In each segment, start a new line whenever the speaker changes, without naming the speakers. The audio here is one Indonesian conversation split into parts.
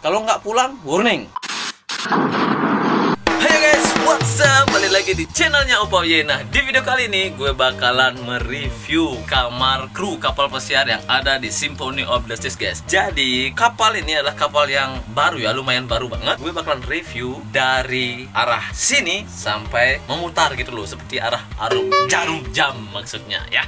Kalau nggak pulang, warning. Hai guys, what's up? Balik lagi di channelnya Opa Ye. Nah, di video kali ini gue bakalan mereview kamar kru kapal pesiar yang ada di Symphony of the Seas, guys. Jadi, kapal ini adalah kapal yang baru ya, lumayan baru banget. Gue bakalan review dari arah sini sampai memutar gitu loh, seperti arah jarum jam maksudnya ya.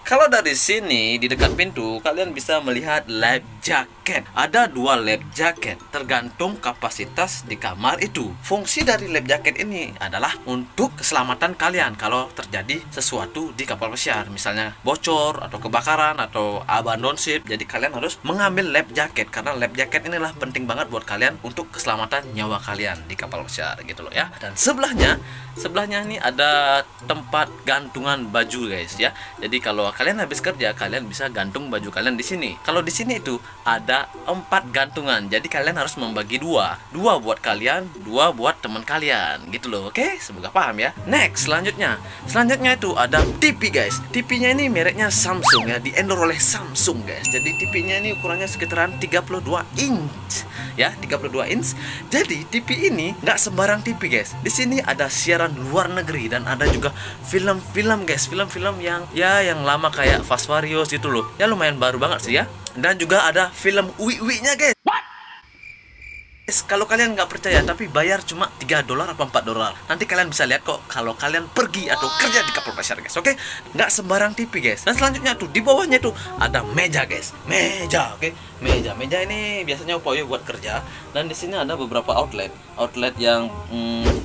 Kalau dari sini di dekat pintu, kalian bisa melihat life jacket. Ada 2 life jacket, tergantung kapasitas di kamar itu. Fungsi dari life jacket ini adalah untuk keselamatan kalian kalau terjadi sesuatu di kapal pesiar, misalnya bocor atau kebakaran atau abandon ship. Jadi kalian harus mengambil life jacket karena life jacket inilah penting banget buat kalian untuk keselamatan nyawa kalian di kapal pesiar gitu loh ya. Dan sebelahnya ini ada tempat gantungan baju, guys ya. Jadi kalau kalian habis kerja, kalian bisa gantung baju kalian di sini. Kalau di sini itu ada 4 gantungan. Jadi kalian harus membagi 2 buat kalian, 2 buat teman kalian gitu loh. Oke, semoga paham ya. Next, selanjutnya itu ada TV, guys. TV-nya ini mereknya Samsung ya, di-endorse oleh Samsung, guys. Jadi TV-nya ini ukurannya sekitaran 32 inch ya, 32 inch. Jadi TV ini nggak sembarang TV, guys. Di sini ada siaran luar negeri dan ada juga film-film, guys. Film-film yang lama kayak Fast Furious gitu loh. Ya lumayan baru banget sih ya. Dan juga ada film Uwi-Uwi-nya, guys. Kalau kalian nggak percaya tapi bayar cuma $3 atau $4, nanti kalian bisa lihat kok kalau kalian pergi atau kerja di kapal pesiar, guys. Oke, nggak sembarang TV, guys. Dan selanjutnya tuh di bawahnya tuh ada meja, guys. Meja, oke. Meja ini biasanya Opa Ye buat kerja. Dan di sini ada beberapa outlet yang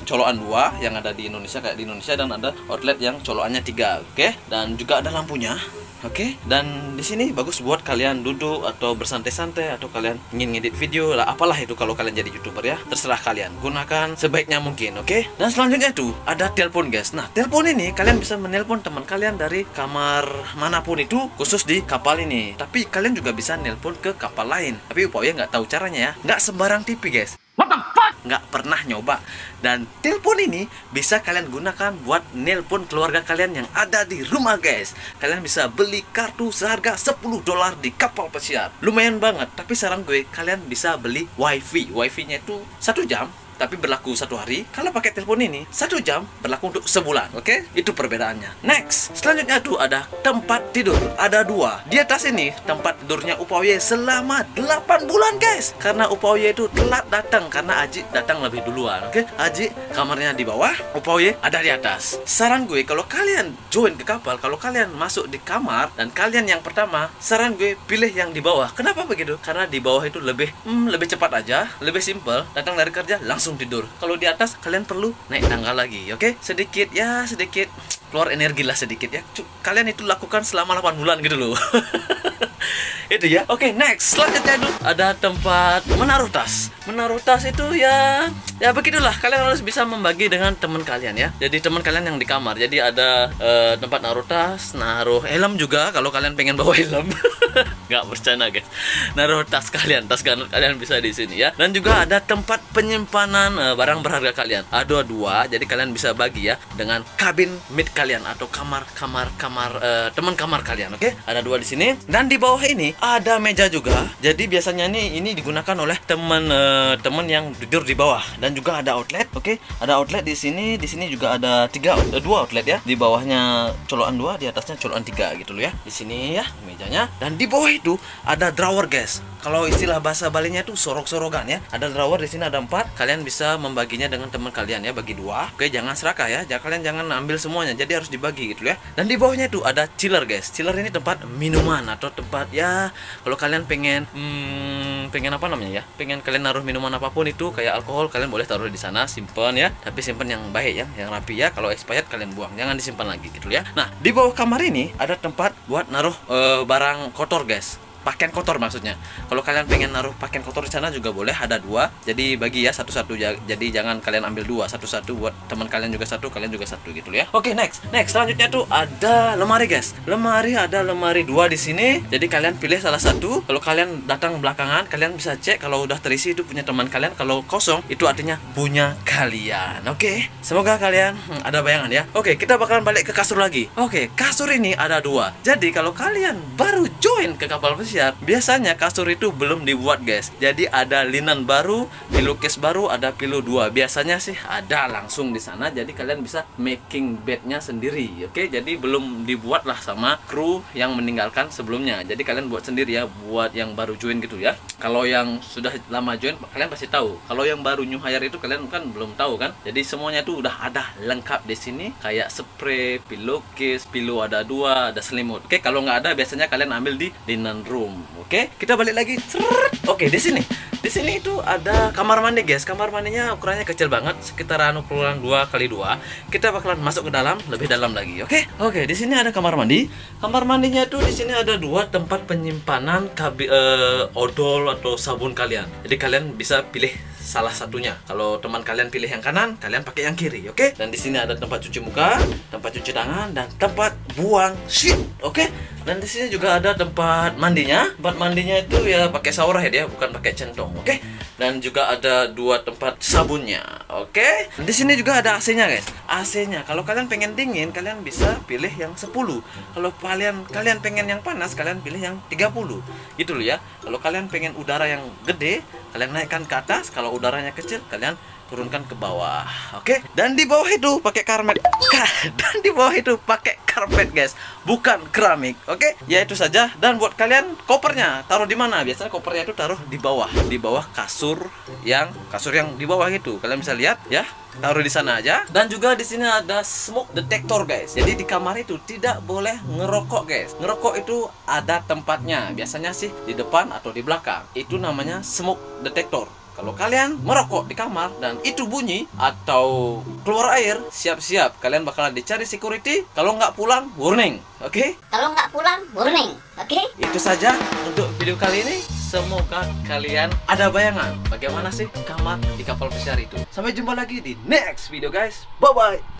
colokan 2 yang ada di Indonesia kayak di Indonesia, dan ada outlet yang colokannya 3, oke. Dan juga ada lampunya. Oke, dan di sini bagus buat kalian duduk atau bersantai-santai atau kalian ingin ngedit video lah, apalah itu kalau kalian jadi YouTuber ya. Terserah kalian, gunakan sebaiknya mungkin, oke? Dan selanjutnya tuh ada telepon, guys. Nah, telepon ini kalian bisa menelpon teman kalian dari kamar manapun itu, khusus di kapal ini. Tapi kalian juga bisa nelpon ke kapal lain. Tapi Opa Ye nggak tahu caranya ya. Nggak sembarang TV, guys. Nggak pernah nyoba. Dan telepon ini bisa kalian gunakan buat nelpon keluarga kalian yang ada di rumah, guys. Kalian bisa beli kartu seharga $10 di kapal pesiar. Lumayan banget. Tapi saran gue, kalian bisa beli wifi-nya itu 1 jam tapi berlaku 1 hari. Kalau pakai telepon ini 1 jam berlaku untuk sebulan, oke? Itu perbedaannya. Next, selanjutnya tuh ada tempat tidur. Ada 2. Di atas ini tempat tidurnya Opa Ye selama 8 bulan, guys. Karena Opa Ye itu telat datang karena Aji datang lebih duluan, oke? Aji kamarnya di bawah, Opa Ye ada di atas. Saran gue, kalau kalian join ke kapal, kalau kalian masuk di kamar dan kalian yang pertama, saran gue pilih yang di bawah. Kenapa begitu? Karena di bawah itu lebih cepat aja, lebih simple. Datang dari kerja langsung tidur. Kalau di atas kalian perlu naik tangga lagi, oke? Sedikit keluar energi lah sedikit ya. Kalian itu lakukan selama 8 bulan gitu loh. Itu ya. Oke, next. Selanjutnya itu ada tempat menaruh tas. Menaruh tas itu ya begitulah. Kalian harus bisa membagi dengan teman kalian ya. Jadi teman kalian yang di kamar. Jadi ada tempat naruh tas, naruh helm juga kalau kalian pengen bawa helm. Nggak bercanda, guys. Naruh tas kalian bisa di sini ya. Dan juga ada tempat penyimpanan barang berharga kalian. Ada 2, jadi kalian bisa bagi ya dengan kabin mate kalian atau kamar teman kamar kalian, oke? Ada 2 di sini. Dan di bawah ini ada meja juga. Jadi biasanya ini digunakan oleh teman yang tidur di bawah. Dan juga ada outlet, oke? Ada outlet di sini juga ada 2 outlet ya. Di bawahnya colokan 2, di atasnya colokan 3 gitu loh ya. Di sini ya mejanya. Dan di bawah itu ada drawer, guys. Kalau istilah bahasa Balinya itu sorok-sorogan ya. Ada drawer di sini ada 4. Kalian bisa membaginya dengan teman kalian ya, bagi 2. Oke, jangan serakah ya. Kalian jangan ambil semuanya. Jadi harus dibagi gitu ya. Dan di bawahnya itu ada chiller, guys. Chiller ini tempat minuman atau tempat ya kalau kalian pengen apa namanya ya? Pengen kalian naruh minuman apapun itu kayak alkohol, kalian boleh taruh di sana, simpen ya. Tapi simpen yang baik ya, yang rapi ya. Kalau expired kalian buang. Jangan disimpan lagi gitu ya. Nah, di bawah kamar ini ada tempat buat naruh barang kotor, guys. Pakaian kotor maksudnya. Kalau kalian pengen naruh pakaian kotor di sana juga boleh, ada 2. Jadi bagi ya satu-satu. Jadi jangan kalian ambil 2, satu-satu buat teman kalian juga 1, kalian juga 1 gitu ya. Oke, next. Selanjutnya tuh ada lemari, guys. Ada lemari 2 di sini. Jadi kalian pilih salah satu. Kalau kalian datang belakangan, kalian bisa cek kalau udah terisi itu punya teman kalian. Kalau kosong itu artinya punya kalian. Oke. Semoga kalian ada bayangan ya. Oke, kita bakalan balik ke kasur lagi. Oke, kasur ini ada 2. Jadi kalau kalian baru join ke kapal pesiar, pesiar, biasanya kasur itu belum dibuat guys. Jadi ada linen baru, pillowcase baru, ada pillow 2. Biasanya sih ada langsung di sana, jadi kalian bisa making bednya sendiri. Oke, jadi belum dibuat lah sama kru yang meninggalkan sebelumnya. Jadi kalian buat sendiri ya, buat yang baru join gitu ya. Kalau yang sudah lama join kalian pasti tahu. Kalau yang baru new hire itu kalian kan belum tahu kan. Jadi semuanya itu udah ada lengkap di sini, kayak spray, pillowcase, pillow ada 2, ada selimut. Oke, kalau nggak ada biasanya kalian ambil di linen room. Oke, kita balik lagi. Oke, di sini itu ada kamar mandi guys. Kamar mandinya ukurannya kecil banget, sekitaran ukuran 2x2. Kita bakalan masuk ke dalam, lebih dalam lagi. Oke, di sini ada kamar mandi. Kamar mandinya tuh di sini ada 2 tempat penyimpanan odol atau sabun kalian. Jadi kalian bisa pilih salah satunya. Kalau teman kalian pilih yang kanan, kalian pakai yang kiri, oke? Dan di sini ada tempat cuci muka, tempat cuci tangan, dan tempat buang shit, oke? Dan di sini juga ada tempat mandinya. Tempat mandinya itu ya pakai shower head ya, bukan pakai centong, oke? Dan juga ada 2 tempat sabunnya, oke? Di sini juga ada AC-nya guys. AC-nya kalau kalian pengen dingin, kalian bisa pilih yang 10. Kalau kalian pengen yang panas, kalian pilih yang 30. Gitu loh ya. Kalau kalian pengen udara yang gede, kalian naikkan ke atas. Kalau udaranya kecil, kalian turunkan ke bawah. Oke? Dan di bawah itu pakai karpet guys, bukan keramik. Oke? Ya itu saja. Dan buat kalian kopernya taruh di mana? Biasanya kopernya itu taruh di bawah kasur yang di bawah itu. Kalian bisa lihat ya. Taruh di sana aja. Dan juga di sini ada smoke detector guys. Jadi di kamar itu tidak boleh ngerokok guys. Ngerokok itu ada tempatnya. Biasanya sih di depan atau di belakang. Itu namanya smoke detector. Kalau kalian merokok di kamar dan itu bunyi atau keluar air, siap-siap kalian bakalan dicari security. Kalau nggak pulang, warning. Oke?
Kalau nggak pulang, warning. Oke?
Itu saja untuk video kali ini. Semoga kalian ada bayangan bagaimana sih kamar di kapal pesiar itu. Sampai jumpa lagi di next video guys. Bye-bye.